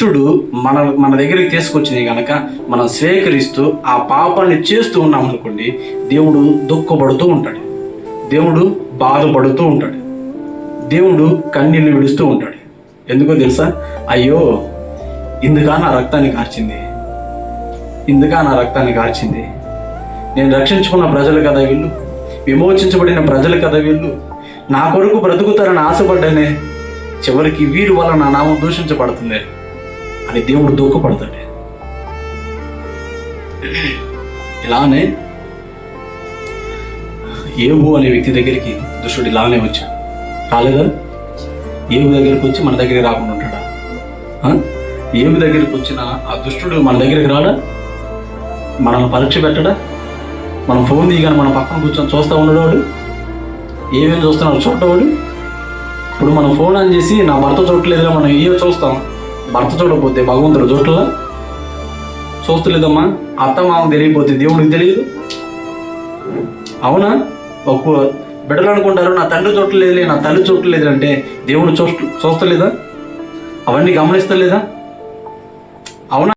దుష్టుడు మన దగ్గరికి తీసుకొచ్చింది కనుక మనం స్వీకరిస్తూ ఆ పాపాన్ని చేస్తూ ఉన్నాం అనుకోండి, దేవుడు దుఃఖపడుతూ ఉంటాడు, దేవుడు బాధపడుతూ ఉంటాడు, దేవుడు కన్నీళ్ళు విడుస్తూ ఉంటాడు. ఎందుకో తెలుసా? అయ్యో ఇందుకా నా రక్తాన్ని కార్చింది, ఇందుకా నా రక్తాన్ని కార్చింది, నేను రక్షించుకున్న ప్రజలు కదా వీళ్ళు, విమోచించబడిన ప్రజలు కదా వీళ్ళు, నా కొరకు బ్రతుకుతారని ఆశపడ్డానే, చివరికి వీరి వల్ల నా నామం దూషించబడుతుంది అని దేవుడు దుఃఖపడతాడు. ఇలానే ఏబు అనే వ్యక్తి దగ్గరికి దుష్టుడు ఇలానే వచ్చాడు. రాలేదా? ఏబు దగ్గరికి వచ్చి మన దగ్గరికి రాకుండా ఉంటాడా? ఏబు దగ్గరికి వచ్చిన ఆ దుష్టుడు మన దగ్గరికి రాడా? మనల్ని పరీక్ష పెట్టడా? మనం ఫోన్ తీయగానే మన పక్కన కూర్చొని చూస్తూ ఉండేవాడు, ఏమేమి చూస్తున్నాడు చూడవాడు. ఇప్పుడు మనం ఫోన్ ఆన్ చేసి నా భర్త చూడలేదుగా మనం ఏమో చూస్తాం, భర్త చూడకపోతే భగవంతుడు చూడలా? చూస్తలేదమ్మా. అత్త మామ తెలియకపోతే దేవుడికి తెలియదు, అవునా? ఒక్క బిడ్డలు అనుకుంటారు నా తండ్రి చూడలేదులే, నా తల్లి చూడలేదు అంటే దేవుడు చూస్తలేదా? అవన్నీ గమనిస్తలేదా? అవునా?